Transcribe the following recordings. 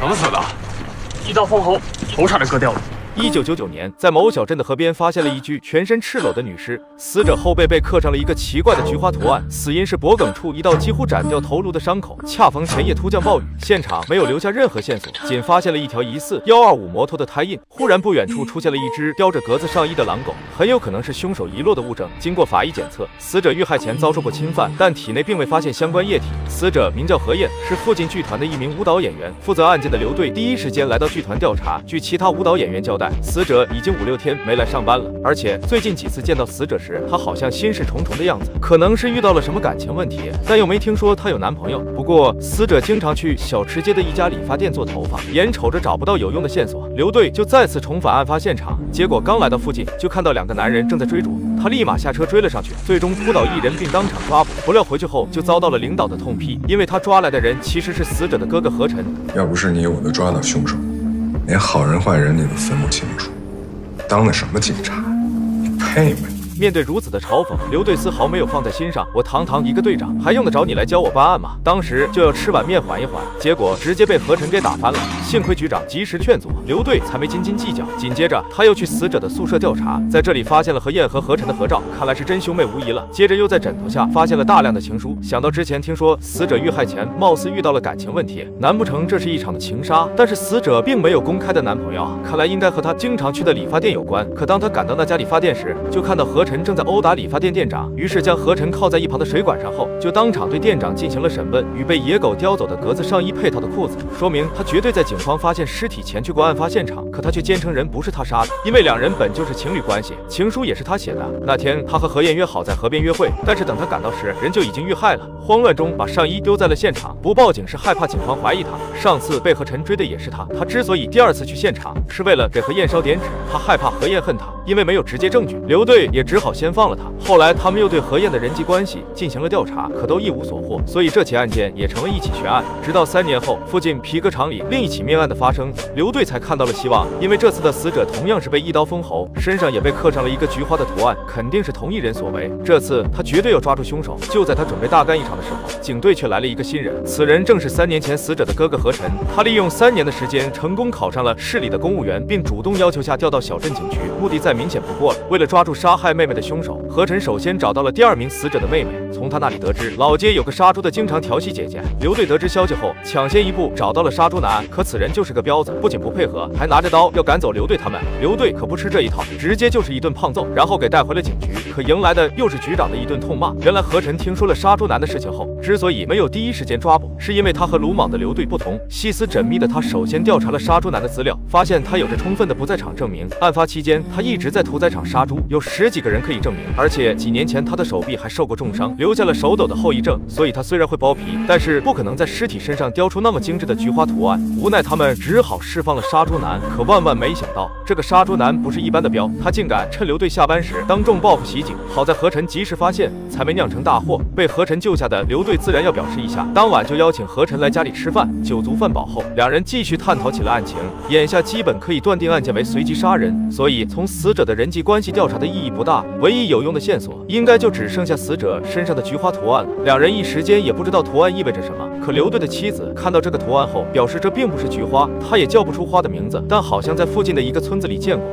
怎么死的？一刀封喉，头差点割掉了。 1999年，在某小镇的河边发现了一具全身赤裸的女尸，死者后背被刻上了一个奇怪的菊花图案，死因是脖颈处一道几乎斩掉头颅的伤口。恰逢前夜突降暴雨，现场没有留下任何线索，仅发现了一条疑似125摩托的胎印。忽然，不远处出现了一只叼着格子上衣的狼狗，很有可能是凶手遗落的物证。经过法医检测，死者遇害前遭受过侵犯，但体内并未发现相关液体。死者名叫何燕，是附近剧团的一名舞蹈演员。负责案件的刘队第一时间来到剧团调查。据其他舞蹈演员交代， 死者已经5、6天没来上班了，而且最近几次见到死者时，她好像心事重重的样子，可能是遇到了什么感情问题，但又没听说她有男朋友。不过，死者经常去小吃街的一家理发店做头发，眼瞅着找不到有用的线索，刘队就再次重返案发现场。结果刚来到附近，就看到2个男人正在追逐，他立马下车追了上去，最终扑倒1人并当场抓捕。不料回去后就遭到了领导的痛批，因为他抓来的人其实是死者的哥哥何晨。要不是你，我都抓到凶手。 连好人坏人你都分不清楚，当的什么警察？你配吗？面对如此的嘲讽，刘队丝毫没有放在心上。我堂堂一个队长，还用得着你来教我办案吗？当时就要吃碗面缓一缓，结果直接被何晨给打翻了。幸亏局长及时劝阻，刘队才没斤斤计较。紧接着，他又去死者的宿舍调查，在这里发现了何燕和何晨的合照，看来是真兄妹无疑了。接着又在枕头下发现了大量的情书。想到之前听说死者遇害前貌似遇到了感情问题，难不成这是一场的情杀？但是死者并没有公开的男朋友，看来应该和他经常去的理发店有关。可当他赶到那家理发店时，就看到何晨正在殴打理发店店长，于是将何晨铐在一旁的水管上后，就当场对店长进行了审问。与被野狗叼走的格子上衣配套的裤子，说明他绝对在警方发现尸体前去过案发现场。可他却坚称人不是他杀的，因为2人本就是情侣关系，情书也是他写的。那天他和何燕约好在河边约会，但是等他赶到时，人就已经遇害了。慌乱中把上衣丢在了现场，不报警是害怕警方怀疑他。上次被何晨追的也是他，他之所以第2次去现场，是为了给何燕烧点纸，他害怕何燕恨他，因为没有直接证据，刘队也只好先放了他。后来他们又对何燕的人际关系进行了调查，可都一无所获，所以这起案件也成了一起悬案。直到3年后，附近皮革厂里另一起命案的发生，刘队才看到了希望，因为这次的死者同样是被一刀封喉，身上也被刻上了一个菊花的图案，肯定是同一人所为。这次他绝对要抓住凶手。就在他准备大干一场的时候，警队却来了一个新人，此人正是3年前死者的哥哥何晨。他利用3年的时间，成功考上了市里的公务员，并主动要求下调到小镇警局，目的再明显不过了。为了抓住杀害妹妹的凶手，何晨首先找到了第2名死者的妹妹，从他那里得知老街有个杀猪的经常调戏姐姐。刘队得知消息后，抢先一步找到了杀猪男，可此人就是个彪子，不仅不配合，还拿着刀要赶走刘队他们。刘队可不吃这一套，直接就是一顿胖揍，然后给带回了警局。可迎来的又是局长的一顿痛骂。原来何晨听说了杀猪男的事情后，之所以没有第一时间抓捕，是因为他和鲁莽的刘队不同。细思缜密的他首先调查了杀猪男的资料，发现他有着充分的不在场证明。案发期间，他一直在屠宰场杀猪，有10几个人可以证明。而且几年前他的手臂还受过重伤，留下了手抖的后遗症。所以他虽然会剥皮，但是不可能在尸体身上雕出那么精致的菊花图案。无奈他们只好释放了杀猪男。可万万没想到，这个杀猪男不是一般的彪，他竟敢趁刘队下班时当众报复袭警。好在何晨及时发现，才没酿成大祸。被何晨救下的刘队自然要表示一下，当晚就邀请何晨来家里吃饭。酒足饭饱后，2人继续探讨起了案情。眼下基本可以断定案件为随机杀人，所以从死者的人际关系调查的意义不大，唯一有用的线索应该就只剩下死者身上的菊花图案了。2人一时间也不知道图案意味着什么。可刘队的妻子看到这个图案后，表示这并不是菊花，她也叫不出花的名字，但好像在附近的一个村子里见过。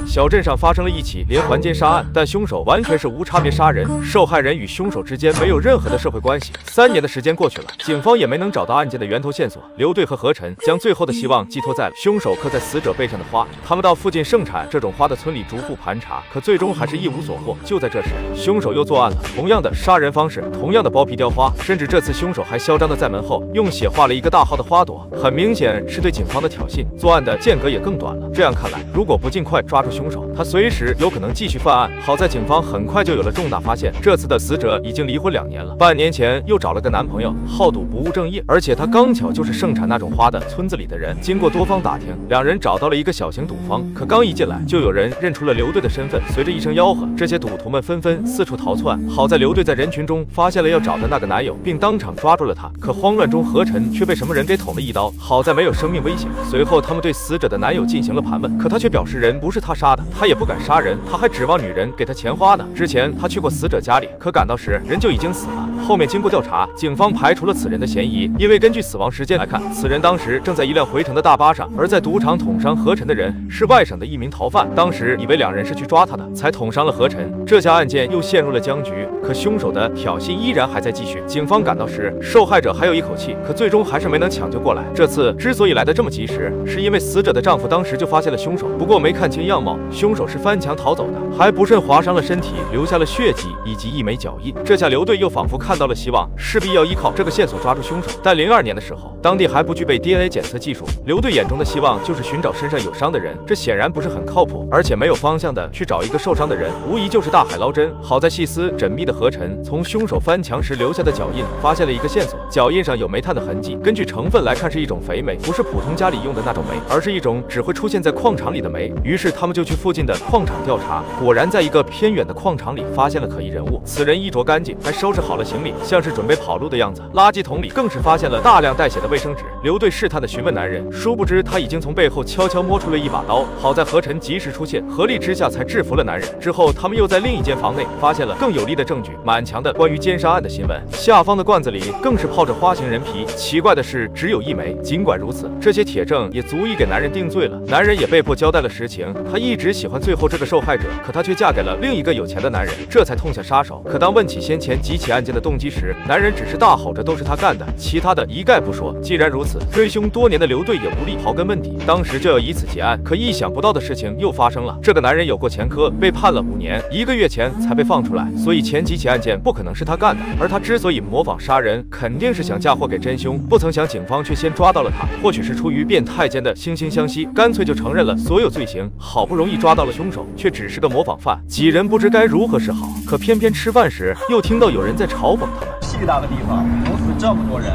小镇上发生了一起连环奸杀案，但凶手完全是无差别杀人，受害人与凶手之间没有任何的社会关系。3年的时间过去了，警方也没能找到案件的源头线索。刘队和何晨将最后的希望寄托在了凶手刻在死者背上的花。他们到附近盛产这种花的村里逐户盘查，可最终还是一无所获。就在这时，凶手又作案了，同样的杀人方式，同样的剥皮雕花，甚至这次凶手还嚣张的在门后用血画了一个大号的花朵，很明显是对警方的挑衅。作案的间隔也更短了。这样看来，如果不尽快抓住凶手，他随时有可能继续犯案。好在警方很快就有了重大发现，这次的死者已经离婚2年了，半年前又找了个男朋友，好赌不务正业，而且他刚巧就是盛产那种花的村子里的人。经过多方打听，2人找到了一个小型赌坊，可刚一进来，就有人认出了刘队的身份。随着一声吆喝，这些赌徒们纷纷四处逃窜。好在刘队在人群中发现了要找的那个男友，并当场抓住了他。可慌乱中，何晨却被什么人给捅了一刀，好在没有生命危险。随后他们对死者的男友进行了盘问，可他却表示人不是他杀的，他也不敢杀人，他还指望女人给他钱花呢。之前他去过死者家里，可赶到时人就已经死了。后面经过调查，警方排除了此人的嫌疑，因为根据死亡时间来看，此人当时正在一辆回程的大巴上，而在赌场捅伤何晨的人是外省的一名逃犯，当时以为两人是去抓他的，才捅伤了何晨。这下案件又陷入了僵局，可凶手的挑衅依然还在继续。警方赶到时，受害者还有一口气，可最终还是没能抢救过来。这次之所以来得这么及时，是因为死者的丈夫当时就发现了凶手，不过没看清样貌，凶手是翻墙逃走的，还不慎划伤了身体，留下了血迹以及一枚脚印。这下刘队又仿佛看到了希望，势必要依靠这个线索抓住凶手。但02年的时候，当地还不具备 DNA 检测技术，刘队眼中的希望就是寻找身上有伤的人，这显然不是很靠谱，而且没有方向的去找一个受伤的人，无疑就是大海捞针。好在细思缜密的何晨从凶手翻墙时留下的脚印发现了一个线索，脚印上有煤炭的痕迹，根据成分来看是一种肥煤，不是普通家里用的那种煤，而是一种只会出现在矿场里的煤。于是他们就去附近的矿场调查，果然在一个偏远的矿场里发现了可疑人物。此人衣着干净，还收拾好了行李，像是准备跑路的样子。垃圾桶里更是发现了大量带血的卫生纸。刘队试探地询问男人，殊不知他已经从背后悄悄摸出了一把刀。好在何晨及时出现，合力之下才制服了男人。之后他们又在另一间房内发现了更有力的证据，满墙的关于奸杀案的新闻，下方的罐子里更是泡着花形人皮。奇怪的是只有一枚。尽管如此，这些铁证也足以给男人定罪了。男人也被迫交代了实情，他一直喜欢最后这个受害者，可他却嫁给了另一个有钱的男人，这才痛下杀手。可当问起先前几起案件的动机时，男人只是大吼着都是他干的，其他的一概不说。既然如此，追凶多年的刘队也无力刨根问底，当时就要以此结案。可意想不到的事情又发生了，这个男人有过前科，被判了5年，1个月前才被放出来，所以前几起案件不可能是他干的。而他之所以模仿杀人，肯定是想嫁祸给真凶，不曾想警方却先抓到了他。或许是出于变态间的惺惺相惜，干脆就承认了所有罪行。好不容易抓到了凶手，却只是个模仿犯，几人不知该如何是好。可偏偏吃饭时又听到有人在嘲讽他们。屁大个地方，能死这么多人，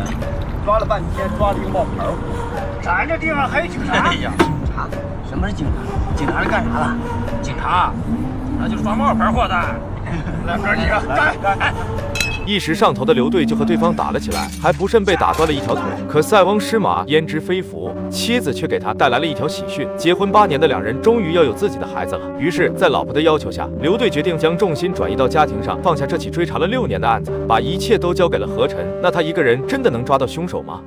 抓了半天，抓了一个冒牌货。咱这地方还有警察？哎呀，警察？什么是警察？警察是干啥的？警察就是抓冒牌货的。来，哥几个，来！一时上头的刘队就和对方打了起来，还不慎被打断了一条腿。可塞翁失马焉知非福，妻子却给他带来了一条喜讯。结婚8年的两人终于要有自己的孩子了。于是，在老婆的要求下，刘队决定将重心转移到家庭上，放下这起追查了6年的案子，把一切都交给了何晨。那他一个人真的能抓到凶手吗？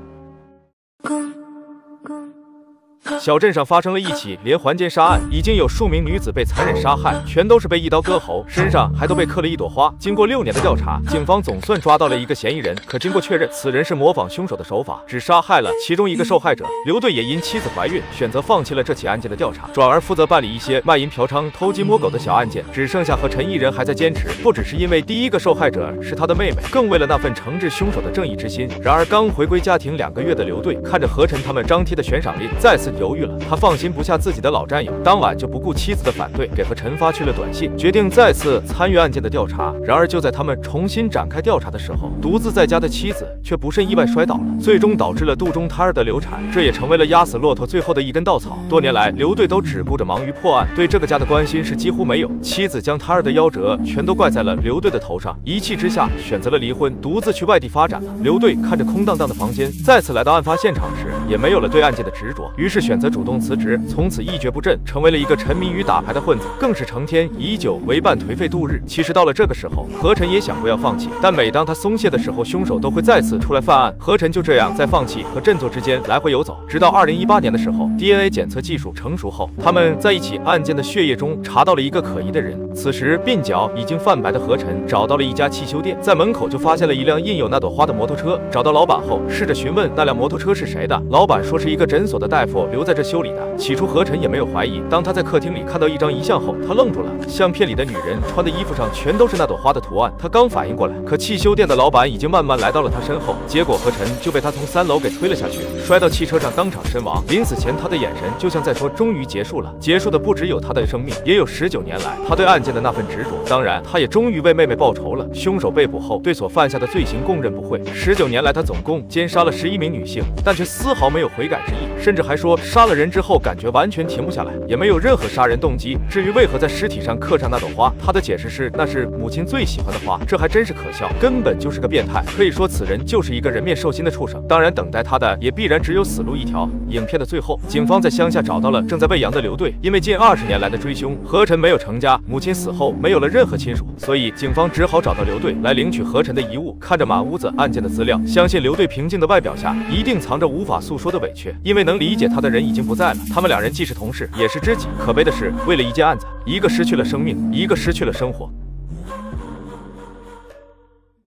小镇上发生了一起连环奸杀案，已经有数名女子被残忍杀害，全都是被一刀割喉，身上还都被刻了一朵花。经过6年的调查，警方总算抓到了一个嫌疑人，可经过确认，此人是模仿凶手的手法，只杀害了其中一个受害者。刘队也因妻子怀孕，选择放弃了这起案件的调查，转而负责办理一些卖淫嫖娼、偷鸡摸狗的小案件，只剩下何晨一人还在坚持。不只是因为第一个受害者是他的妹妹，更为了那份惩治凶手的正义之心。然而刚回归家庭2个月的刘队，看着何晨他们张贴的悬赏令，再次犹豫了。他放心不下自己的老战友，当晚就不顾妻子的反对，给何晨发去了短信，决定再次参与案件的调查。然而就在他们重新展开调查的时候，独自在家的妻子却不慎意外摔倒了，最终导致了肚中胎儿的流产，这也成为了压死骆驼最后的一根稻草。多年来，刘队都只顾着忙于破案，对这个家的关心是几乎没有。妻子将胎儿的夭折全都怪在了刘队的头上，一气之下选择了离婚，独自去外地发展了。刘队看着空荡荡的房间，再次来到案发现场时，也没有了对案件的执着，于是选择主动辞职，从此一蹶不振，成为了一个沉迷于打牌的混子，更是成天以酒为伴，颓废度日。其实到了这个时候，何晨也想过要放弃，但每当他松懈的时候，凶手都会再次出来犯案。何晨就这样在放弃和振作之间来回游走，直到2018年的时候 ，DNA 检测技术成熟后，他们在一起案件的血液中查到了一个可疑的人。此时鬓角已经泛白的何晨找到了一家汽修店，在门口就发现了一辆印有那朵花的摩托车。找到老板后，试着询问那辆摩托车是谁的，老板说是一个诊所的大夫留在这修理的。起初何晨也没有怀疑，当他在客厅里看到一张遗像后，他愣住了。相片里的女人穿的衣服上全都是那朵花的图案，他刚反应过来，可汽修店的老板已经慢慢来到了他身后，结果何晨就被他从3楼给推了下去，摔到汽车上当场身亡。临死前他的眼神就像在说终于结束了，结束的不只有他的生命，也有19年来他对案件的那份执着。当然他也终于为妹妹报仇了。凶手被捕后对所犯下的罪行供认不讳，19年来他总共奸杀了11名女性，但却丝毫毫没有悔改之意，甚至还说杀了人之后感觉完全停不下来，也没有任何杀人动机。至于为何在尸体上刻上那朵花，他的解释是那是母亲最喜欢的花，这还真是可笑，根本就是个变态。可以说此人就是一个人面兽心的畜生。当然，等待他的也必然只有死路一条。影片的最后，警方在乡下找到了正在喂羊的刘队，因为近20年来的追凶，何晨没有成家，母亲死后没有了任何亲属，所以警方只好找到刘队来领取何晨的遗物。看着满屋子案件的资料，相信刘队平静的外表下一定藏着无法诉说的委屈，因为能理解他的人已经不在了。他们两人既是同事，也是知己。可悲的是，为了一件案子，一个失去了生命，一个失去了生活。